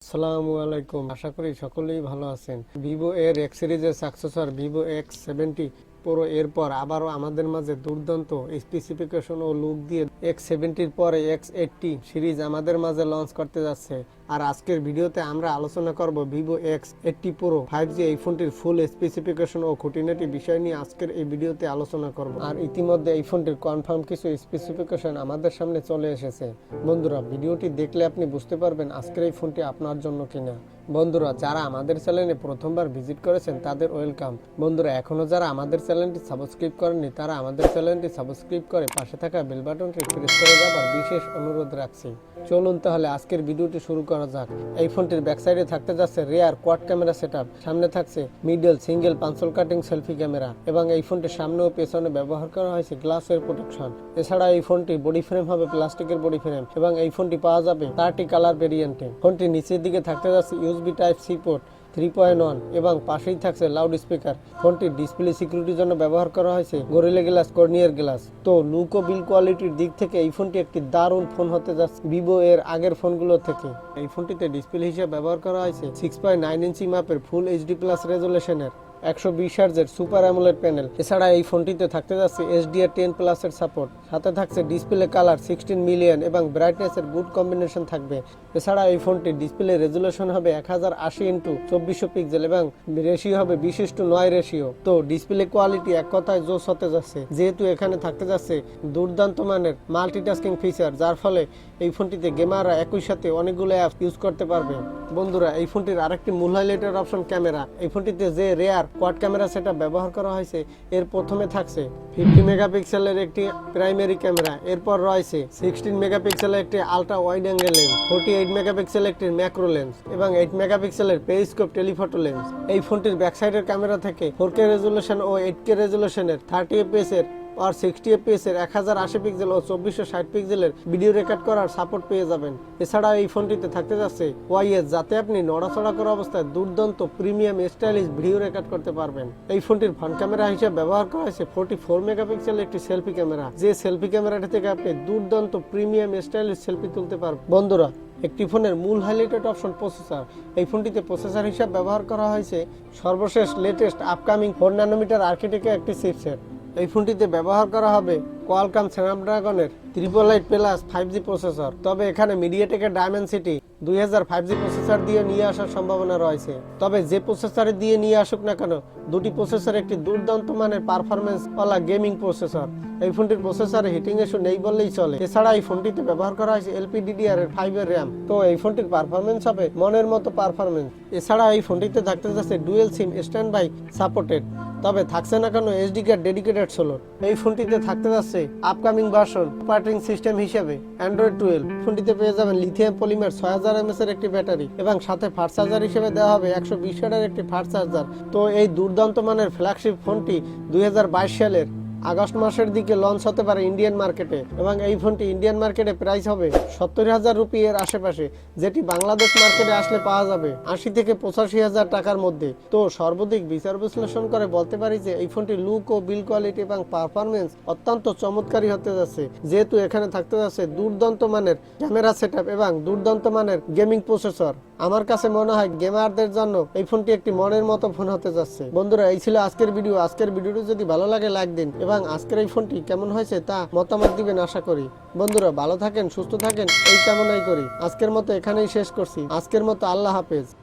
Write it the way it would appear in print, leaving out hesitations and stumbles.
আসসালামু আলাইকুম, আশা করি সকলেই ভালো আছেন। ভিভো এর এক্স সিরিজের সাকসেসর ভিভো X70 প্রো এরপর আবারও আমাদের মাঝে দুর্দান্ত স্পেসিফিকেশন ও লুক দিয়ে X70-র পরে X80 সিরিজ আমাদের মাঝে লঞ্চ করতে যাচ্ছে। আর আজকের ভিডিওতে আমরা আলোচনা করব ভিভো X80 প্রো 5G এই ফোনটির ফুল স্পেসিফিকেশন ও খুঁটিনাটি বিষয় নিয়ে আজকের এই ভিডিওতে আলোচনা করব। আর ইতিমধ্যে এই ফোনটির কনফার্ম কিছু স্পেসিফিকেশন আমাদের সামনে চলে এসেছে। বন্ধুরা, ভিডিওটি দেখলে আপনি বুঝতে পারবেন আজকের এই ফোনটি আপনার জন্য কিনা। বন্ধুরা, যারা আমাদের চ্যানেলে প্রথমবার ভিজিট করেছেন তাদের ওয়েলকাম। বন্ধুরা, এখনো যারা আমাদের চ্যানেলটি সাবস্ক্রাইব করেননি তারা আমাদের চ্যানেলটি সাবস্ক্রাইব করে পাশে থাকা বেল বাটনটি প্রেস করে যাবার বিশেষ অনুরোধ রাখছি। চলুন তাহলে আজকের ভিডিওটি শুরু করা যাক। এই ফোনটির ব্যাক সাইডে থাকতে যাচ্ছে রেয়ার কোয়াড ক্যামেরা সেটআপ, সামনে থাকছে middle single পাঞ্চল cutting selfie camera এবং এই ফোনটির সামনে ও পেছনে ব্যবহার করা হয়েছে গ্লাসের প্রোটেকশন। এছাড়া এই ফোনটি বডি ফ্রেম হবে প্লাস্টিকের বডি ফ্রেম এবং এই ফোনটি পাওয়া যাবে 30 কালার ভেরিয়েন্টে। ফোনটির নিচের দিকে থাকতে যাচ্ছে ইউএসবি টাইপ সি পোর্ট 3.1 এবং পাশেই থাকছে লাউড স্পিকার। ফোনটির ডিসপ্লে সিকিউরিটির জন্য ব্যবহার করা হয়েছে গরিলা গ্লাস কর্নিয়ার গ্লাস। তো লুক ও বিল কোয়ালিটির দিক থেকে এই ফোনটি একটি দারুণ ফোন হতে যাচ্ছে ভিভো এর আগের ফোনগুলো থেকে। এই ফোনটিতে ডিসপ্লে হিসেবে ব্যবহার করা হয়েছে 6.9 ইঞ্চি মাপের ফুল এইচডি প্লাস রেজুলেশনের 120 হার্জের সুপার অ্যামোলেড প্যানেল। এছাড়া এই ফোনটিতে থাকতে যাচ্ছে HDR10 প্লাসের সাপোর্ট, সাথে থাকছে ডিসপ্লে কালার 16 মিলিয়ন এবং ব্রাইটনেসের গুড কম্বিনেশন থাকবে। এছাড়া এই ফোনটির ডিসপ্লে রেজুলেশন হবে 1080x2400 পিক্সেল এবং রেশিও হবে 20:9 রেশিও। তো ডিসপ্লে কোয়ালিটি এক কথায় জোস হতে যাচ্ছে, যেহেতু এখানে থাকতে যাচ্ছে দুর্দান্ত মানের মাল্টিটাস্কিং ফিচার, যার ফলে এই ফোনটিতে গেমাররা একই সাথে অনেকগুলো অ্যাপ ইউজ করতে পারবে। বন্ধুরা, এই ফোনটির আরেকটি মূল হাইলাইটের অপশন ক্যামেরা। এই ফোনটিতে যে রেয়ার কোয়াড ক্যামেরা সেটআপ ব্যবহার করা হয়েছে এর প্রথমে থাকছে 50 মেগাপিক্সেলের একটি প্রাইমারি ক্যামেরা, এরপর রয়েছে 16 মেগাপিক্সেলের একটি আলট্রা ওয়াইড অ্যাঙ্গেল লেন্স, 48 মেগাপিক্সেলের একটি ম্যাক্রো লেন্স এবং 8 মেগাপিক্সেলের পেরিস্কোপ টেলিফটো লেন্স। এই ফোনটির ব্যাক সাইডের ক্যামেরা থেকে 4K রেজুলেশন ও 8K রেজুলেশনের 30 fps এর আর 60 fps এর 1080 পিক্সেল ও 2460 পিক্সেলের ভিডিও রেকর্ড করার সাপোর্ট পেয়ে যাবেন। এছাড়া এই ফোনটিতে থাকতে যাচ্ছে ওয়াইএস, যাতে আপনি নড়াচড়া করা অবস্থায় দুর্দান্ত প্রিমিয়াম স্টাইলিশ ভিডিও রেকর্ড করতে পারবেন। এই ফোনটির ফ্রন্ট ক্যামেরা হিসেবে ব্যবহার করা হয়েছে 44 মেগাপিক্সেলের একটি সেলফি ক্যামেরা, যে সেলফি ক্যামেরাটি থেকে আপনি দুর্দান্ত প্রিমিয়াম স্টাইলিশ সেলফি তুলতে পারবেন। বন্ধুরা, একটি ফোনের মূল হাইলাইটেড অপশন প্রসেসর। এই ফোনটিতে প্রসেসর হিসেবে ব্যবহার করা হয়েছে সর্বশেষ লেটেস্ট আপকামিং 4 ন্যানোমিটার আর্কিটেকচার একটি চিপসেট। এই ফোনটিতে ব্যবহার করা হবে কোয়ালকম স্ন্যাপড্রাগনের 888 প্লাস 5G প্রসেসর। তবে এখানে মিডিয়াটেকের ডায়মেনসিটি 2000 5G প্রসেসর দিয়ে নিয়ে আসার সম্ভাবনা রয়েছে। তবে যে প্রসেসর দিয়ে নিয়ে আসুক না কেন, দুটি প্রসেসর একটি দুর্দান্ত মানের পারফরমেন্স ওয়ালা গেমিং প্রসেসর। এই ফোনটির প্রসেসরে হিটিং ইস্যু নেই বললেই চলে। এছাড়া এই ফোনটিতে ব্যবহার করা হয়েছে LPDDR5 এর র্যাম। তো এই ফোনটির পারফরমেন্স হবে মনের মতো পারফরমেন্স। এছাড়া এই ফোনটিতে থাকতে যাচ্ছে dual SIM stand by supported, তবে থাকছে না কেন SD কার্ড ডেডিকেটেড স্লট। এই ফোনটিতে থাকতে যাচ্ছে আপকামিং ভার্সন অপারেটিং সিস্টেম হিসেবে Android 12। ফোনটিতে পেয়ে যাবেন লিথিয়াম পলিমার 6000 mAh এর একটি ব্যাটারি এবং সাথে ফাস্ট চার্জার হিসেবে দেওয়া হবে 120 ওয়াটের একটি ফাস্ট চার্জার। তো এই দুর্দান্ত মানের ফ্ল্যাগশিপ ফোনটি 2022 সালের আগস্ট মাসের দিকে লঞ্চ হতে পারে ইন্ডিয়ান মার্কেটে এবং এই ফোনটি ইন্ডিয়ান মার্কেটে প্রাইস হবে 70,000 রুপি এর আশেপাশে, যেটি বাংলাদেশ মার্কেটে আসলে পাওয়া যাবে 80 থেকে 85,000 টাকার মধ্যে। তো সর্বাধিক বিচার বিশ্লেষণ করে বলতে পারি যে এই ফোনটি লুক ও বিল কোয়ালিটি এবং পারফরমেন্স অত্যন্ত চমৎকারী হতে যাচ্ছে, যেহেতু এখানে থাকতে যাচ্ছে দুর্দান্ত মানের ক্যামেরা সেটআপ এবং দুর্দান্ত মানের গেমিং প্রসেসর। আমার কাছে মনে হয় গেমারদের জন্য এই ফোনটি একটি মনের মতো ফোন হতে যাচ্ছে। বন্ধুরা, এই ছিল আজকের ভিডিও। আজকের ভিডিওটি যদি ভালো লাগে লাইক দিন এবং আজকের এই ফোনটি কেমন হয়েছে তা মতামত দিবেন আশা করি। বন্ধুরা, ভালো থাকেন, সুস্থ থাকেন এই কামনাই করি। আজকের মতো এখানেই শেষ করছি। আজকের মতো আল্লাহ হাফেজ।